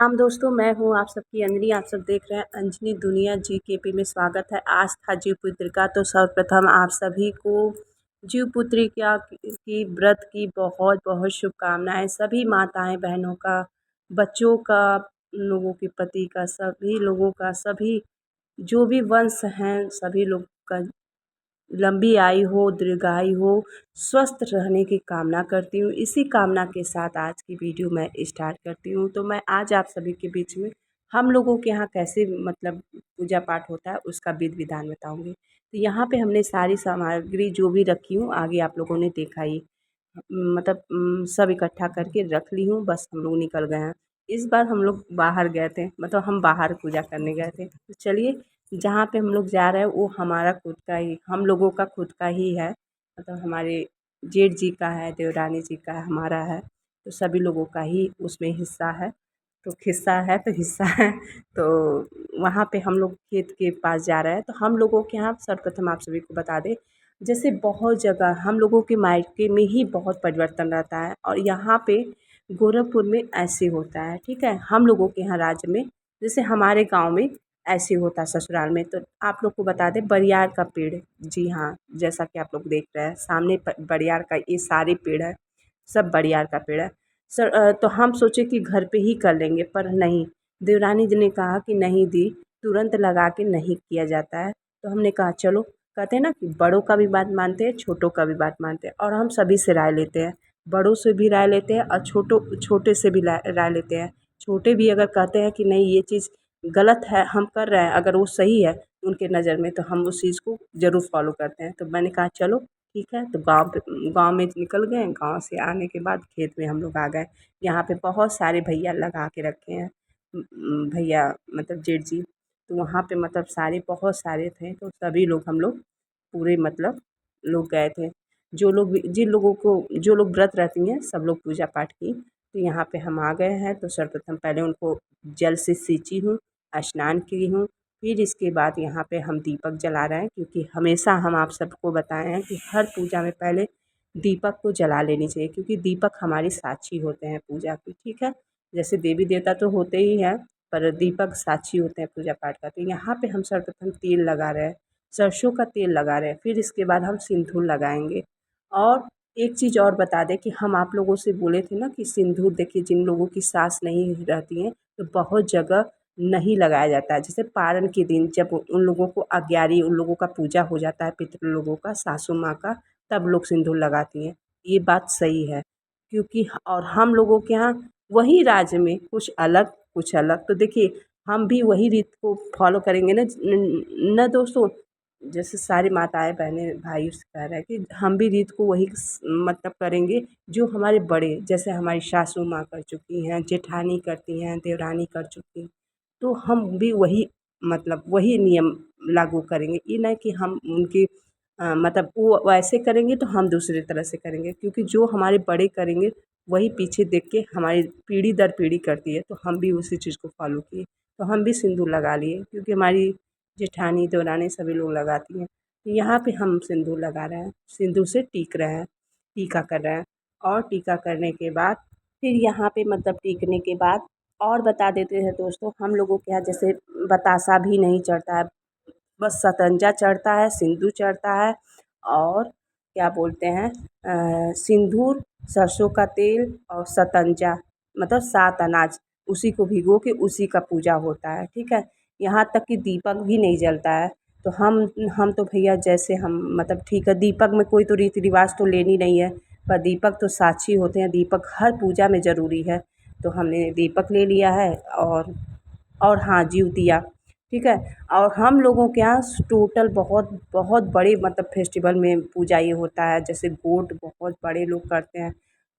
हम दोस्तों, मैं हूँ आप सबकी अंजलि। आप सब देख रहे हैं अंजलि दुनिया जीकेपी में। स्वागत है। आज था जीव पुत्र का, तो सर्वप्रथम आप सभी को जीव पुत्री की व्रत की बहुत बहुत शुभकामनाएं। सभी माताएं बहनों का, बच्चों का, लोगों के पति का, सभी लोगों का, सभी जो भी वंश हैं सभी लोग का लंबी आयु हो, दीर्घायु हो, स्वस्थ रहने की कामना करती हूँ। इसी कामना के साथ आज की वीडियो मैं स्टार्ट करती हूँ। तो मैं आज आप सभी के बीच में हम लोगों के यहाँ कैसे मतलब पूजा पाठ होता है उसका विधि विधान बताऊँगी। तो यहाँ पे हमने सारी सामग्री जो भी रखी हूँ आगे आप लोगों ने देखा ही, मतलब सब इकट्ठा करके रख ली हूँ। बस हम लोग निकल गए हैं। इस बार हम लोग बाहर गए थे, मतलब हम बाहर पूजा करने गए थे। तो चलिए, जहाँ पे हम लोग जा रहे हैं वो हमारा खुद का ही, हम लोगों का खुद का ही है। मतलब हमारे जेठ जी का है, देवरानी जी का है, हमारा है। तो सभी लोगों का ही उसमें हिस्सा है। तो हिस्सा है तो हिस्सा है। तो वहाँ पे हम लोग खेत के पास जा रहे हैं। तो हम लोगों के यहाँ सर्वप्रथम आप सभी को बता दें, जैसे बहुत जगह हम लोगों के मायके में ही बहुत परिवर्तन रहता है और यहाँ पे गोरखपुर में ऐसे होता है। ठीक है, हम लोगों के यहाँ राज्य में, जैसे हमारे गांव में ऐसे होता है ससुराल में। तो आप लोग को बता दें, बरियार का पेड़, जी हाँ, जैसा कि आप लोग देख रहे हैं सामने बरियार का ये सारे पेड़ है, सब बरियार का पेड़ है। सर तो हम सोचे कि घर पे ही कर लेंगे, पर नहीं, देवरानी जी ने कहा कि नहीं दी, तुरंत लगा के नहीं किया जाता है। तो हमने कहा चलो, कहते हैं ना कि बड़ों का भी बात मानते हैं, छोटों का भी बात मानते हैं, और हम सभी से राय लेते हैं। बड़ों से भी राय लेते हैं और छोटे से भी राय लेते हैं। छोटे भी अगर कहते हैं कि नहीं ये चीज़ गलत है, हम कर रहे हैं, अगर वो सही है उनके नज़र में, तो हम उस चीज़ को ज़रूर फॉलो करते हैं। तो मैंने कहा चलो ठीक है। तो गाँव में निकल गए। गाँव से आने के बाद खेत में हम लोग आ गए। यहाँ पे बहुत सारे भैया लगा के रखे हैं, भैया मतलब जेठ जी। तो वहाँ पे मतलब सारे बहुत सारे थे, तो सभी लोग हम लोग पूरे मतलब लोग गए थे। जो लोग भी, जिन लोगों को, जो लोग व्रत रहती हैं सब लोग पूजा पाठ की। तो यहाँ पे हम आ गए हैं। तो सर्वप्रथम पहले उनको जल से सींची हूँ, स्नान की हूँ। फिर इसके बाद यहाँ पे हम दीपक जला रहे हैं, क्योंकि हमेशा हम आप सबको बताए हैं कि हर पूजा में पहले दीपक को जला लेनी चाहिए, क्योंकि दीपक हमारे साक्षी होते हैं पूजा की। ठीक है, जैसे देवी देवता तो होते ही हैं, पर दीपक साक्षी होते हैं पूजा पाठ का। तो यहाँ पे हम सर्वप्रथम तेल लगा रहे हैं, सरसों का तेल लगा रहे हैं। फिर इसके बाद हम सिंदूर लगाएंगे। और एक चीज़ और बता दें कि हम आप लोगों से बोले थे ना कि सिंदूर, देखिए जिन लोगों की सास नहीं रहती हैं तो बहुत जगह नहीं लगाया जाता है। जैसे पारण के दिन जब उन लोगों को अग्यारी, उन लोगों का पूजा हो जाता है, पितृ लोगों का, सासू माँ का, तब लोग सिंदूर लगाती हैं। ये बात सही है, क्योंकि और हम लोगों के यहाँ वही राज्य में कुछ अलग कुछ अलग। तो देखिए, हम भी वही रीत को फॉलो करेंगे ना, न दोस्तों। जैसे सारी माताएं बहनें भाई से कह रहा है कि हम भी रीत को वही मतलब करेंगे जो हमारे बड़े, जैसे हमारी सासू माँ कर चुकी हैं, जेठानी करती हैं, देवरानी कर चुकी हैं। तो हम भी वही मतलब वही नियम लागू करेंगे। ये नहीं कि हम उनके मतलब वो वैसे करेंगे तो हम दूसरी तरह से करेंगे, क्योंकि जो हमारे बड़े करेंगे वही पीछे देख के हमारी पीढ़ी दर पीढ़ी करती है। तो हम भी उसी चीज़ को फॉलो किए। तो हम भी सिंदूर लगा लिए, क्योंकि हमारी जेठानी देवरानी सभी लोग लगाती हैं। तो यहाँ पे हम सिंदूर लगा रहे हैं, सिंदूर से टीक रहे हैं, टीका कर रहे हैं। और टीका करने के बाद फिर यहाँ पे मतलब टीकने के बाद और बता देते हैं दोस्तों, हम लोगों के यहाँ जैसे बतासा भी नहीं चढ़ता है, बस सतंजा चढ़ता है, सिंदूर चढ़ता है, और क्या बोलते हैं, सिंदूर, सरसों का तेल और सतंजा, मतलब 7 अनाज, उसी को भिगो के उसी का पूजा होता है। ठीक है, यहाँ तक कि दीपक भी नहीं जलता है। तो हम तो भैया जैसे हम मतलब ठीक है, दीपक में कोई तो रीति रिवाज तो लेनी नहीं है, पर दीपक तो साक्षी होते हैं, दीपक हर पूजा में ज़रूरी है। तो हमने दीपक ले लिया है। और हाँ, जीवतिया। ठीक है, और हम लोगों के यहाँ टोटल बहुत बहुत बड़े मतलब फेस्टिवल में पूजा ये होता है। जैसे गोट बहुत बड़े लोग करते हैं,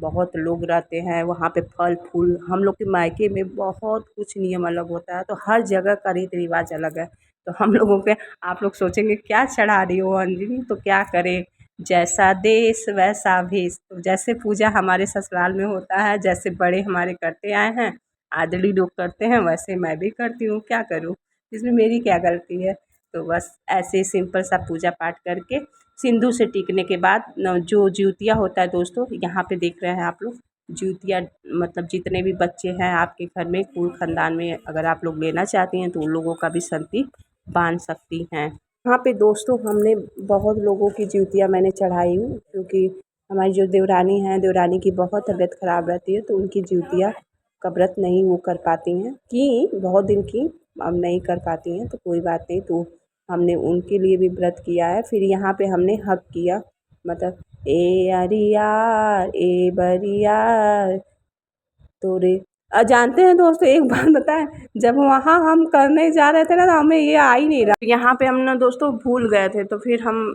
बहुत लोग रहते हैं वहाँ पे, फल फूल, हम लोग के मायके में बहुत कुछ नियम अलग होता है। तो हर जगह का रीति रिवाज अलग है। तो हम लोगों के, आप लोग सोचेंगे क्या चढ़ा रही हो अंजलि, तो क्या करें, जैसा देश वैसा भेष। तो जैसे पूजा हमारे ससुराल में होता है, जैसे बड़े हमारे करते आए हैं, आदड़ी लोग करते हैं, वैसे मैं भी करती हूँ। क्या करूँ, इसमें मेरी क्या गलती है। तो बस ऐसे सिंपल सा पूजा पाठ करके सिंदूर से टीकने के बाद जो ज्योतिया होता है दोस्तों, यहाँ पे देख रहे हैं आप लोग, जूतियाँ मतलब जितने भी बच्चे हैं आपके घर में कुल ख़ानदान में अगर आप लोग लेना चाहती हैं तो उन लोगों का भी संति बाँध सकती हैं। यहाँ पे दोस्तों हमने बहुत लोगों की जूतियाँ मैंने चढ़ाई हूँ क्योंकि हमारी जो देवरानी हैं, देवरानी की बहुत तबीयत ख़राब रहती है तो उनकी जूतियाँ का व्रत नहीं वो कर पाती हैं, बहुत दिन की, अब नहीं कर पाती हैं तो कोई बात नहीं, तो हमने उनके लिए भी व्रत किया है। फिर यहाँ पे हमने हक किया, मतलब ए अरियार ए बरियार तोरे जानते हैं दोस्तों, एक बात बताएं, जब वहाँ हम करने जा रहे थे ना तो हमें ये आ ही नहीं रहा, यहाँ पे हम ना दोस्तों भूल गए थे तो फिर हम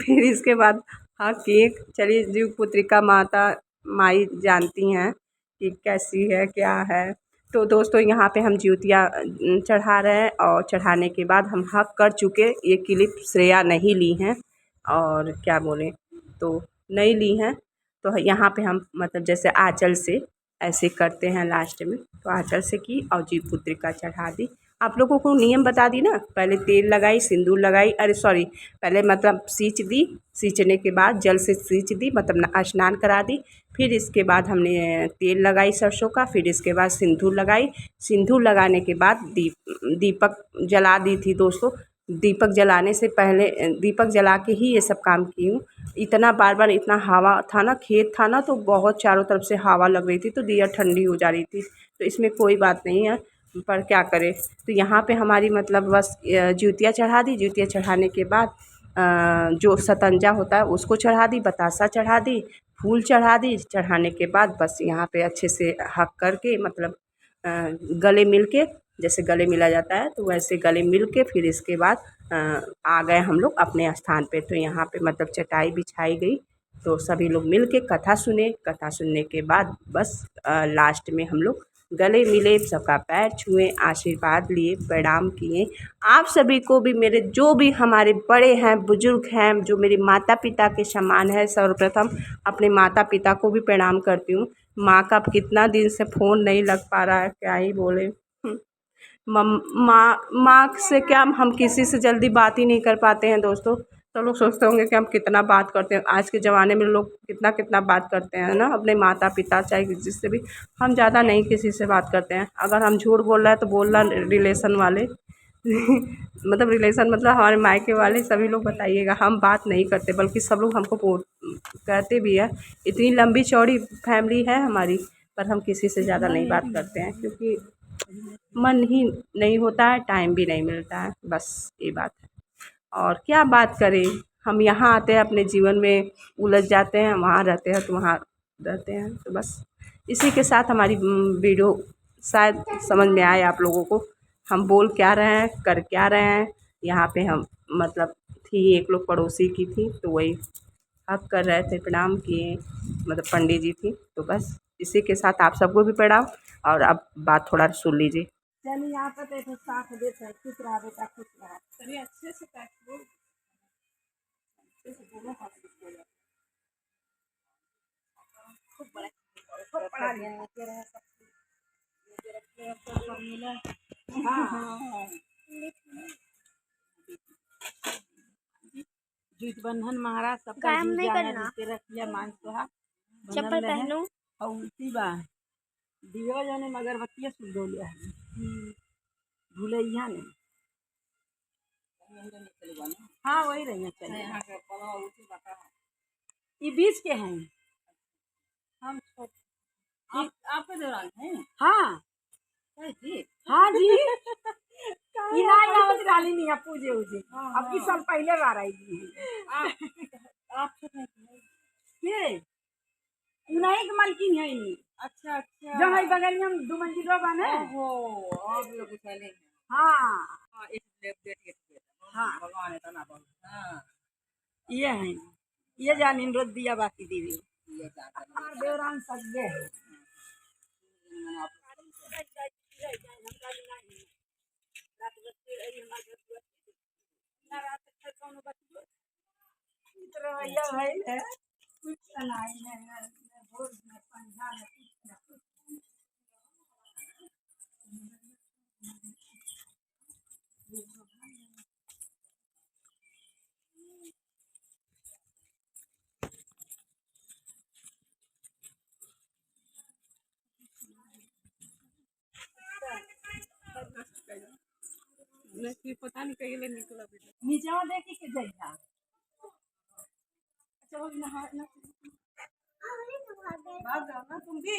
फिर इसके बाद हाँ केक, चलिए जीव पुत्रिका माता माई जानती हैं कि कैसी है क्या है। तो दोस्तों यहाँ पे हम ज्योतियाँ चढ़ा रहे हैं और चढ़ाने के बाद हम हक कर चुके, ये क्लिप श्रेया नहीं ली हैं और क्या बोलें तो नहीं ली हैं। तो यहाँ पे हम मतलब जैसे आँचल से ऐसे करते हैं लास्ट में, तो आँचल से की और जीव पुत्रिका चढ़ा दी। आप लोगों को नियम बता दी ना, पहले तेल लगाई, सिंदूर लगाई, अरे सॉरी, पहले मतलब सींच दी, सींचने के बाद जल से सींच दी, मतलब स्नान करा दी। फिर इसके बाद हमने तेल लगाई सरसों का, फिर इसके बाद सिंदूर लगाई, सिंदूर लगाने के बाद दीपक जला दी थी दोस्तों। दीपक जलाने से पहले दीपक जला के ही ये सब काम की हूँ। इतना बार बार इतना हवा था ना, खेत था ना, तो बहुत चारों तरफ से हवा लग रही थी तो दिया ठंडी हो जा रही थी, तो इसमें कोई बात नहीं है, पर क्या करें। तो यहाँ पे हमारी मतलब बस ज्योतियाँ चढ़ा दी, ज्योतियाँ चढ़ाने के बाद जो सतंजा होता है उसको चढ़ा दी, बतासा चढ़ा दी, फूल चढ़ा दी। चढ़ाने के बाद बस यहाँ पे अच्छे से हक करके मतलब गले मिल के, जैसे गले मिला जाता है तो वैसे गले मिल के फिर इसके बाद आ गए हम लोग अपने स्थान पे। तो यहाँ पे मतलब चटाई बिछाई गई तो सभी लोग मिल के कथा सुने, कथा सुनने के बाद बस लास्ट में हम लोग गले मिले, सबका पैर छुए, आशीर्वाद लिए, प्रणाम किए। आप सभी को भी मेरे जो भी हमारे बड़े हैं, बुजुर्ग हैं, जो मेरे माता पिता के समान है, सर्वप्रथम अपने माता पिता को भी प्रणाम करती हूँ। माँ का कितना दिन से फ़ोन नहीं लग पा रहा है, क्या ही बोले। माँ माँ से क्या हम किसी से जल्दी बात ही नहीं कर पाते हैं दोस्तों। तो लोग सोचते होंगे कि हम कितना बात करते हैं, आज के ज़माने में लोग कितना कितना बात करते हैं ना अपने माता पिता चाहे जिससे भी। हम ज़्यादा नहीं किसी से बात करते हैं, अगर हम झूठ बोल रहे हैं तो बोल रहा रिलेशन वाले मतलब रिलेशन मतलब हमारे मायके वाले सभी लोग बताइएगा, हम बात नहीं करते, बल्कि सब लोग हमको कहते भी है। इतनी लंबी चौड़ी फैमिली है हमारी, पर हम किसी से ज़्यादा नहीं बात करते हैं क्योंकि मन ही नहीं होता है, टाइम भी नहीं मिलता है, बस ये बात है। और क्या बात करें, हम यहाँ आते हैं अपने जीवन में उलझ जाते हैं, वहाँ रहते हैं तो वहाँ रहते हैं, तो बस इसी के साथ हमारी वीडियो शायद समझ में आए आप लोगों को, हम बोल क्या रहे हैं, कर क्या रहे हैं। यहाँ पे हम मतलब थी एक लोग पड़ोसी की थी तो वही हक कर रहे थे, प्रणाम किए, मतलब पंडित जी थी, तो बस इसी के साथ आप सबको भी प्रणाम। और अब बात थोड़ा सुन लीजिए। चलिए यहाँ पर देखो साथ देते हैं, खुश रहा बेटा, खुश रहा, चलिए अच्छे से बोल, अच्छे से बोलो, हाँ खुश बोलो, खूब बड़ा खूब पढ़ा लिया लेके रहे सब लेके रखते हैं सब मिला। हाँ हाँ जीत बंधन महाराज सबका जी जाना जीते रखिया मान सुहा चप्पल पहनो और उल्टी बा दियो जाने अगरबत्तियाँ सुन दो लिया भूलैया नहीं। हाँ वही रही चाहिए, ये बीच के हैं हम आपके दौरान है। हाँ जी हाँ जी डाली नहीं आप पूजे उजे अब इस साल पहले बार आई आप नहीं की मालकिन है नहीं। अच्छा अच्छा जो है बगल में हम 2 मंजिला बने हो आप लोग चले। हाँ हाँ भगवान है ना हाँ ये है ये जानिन रोज दिया बाकी दीदी ये देवरान सगे है नहीं पता नहीं कहीं ले निकला बेटा। नीचे देखी के जइहा। चल नहा ना भाग जाओ ना तुम भी।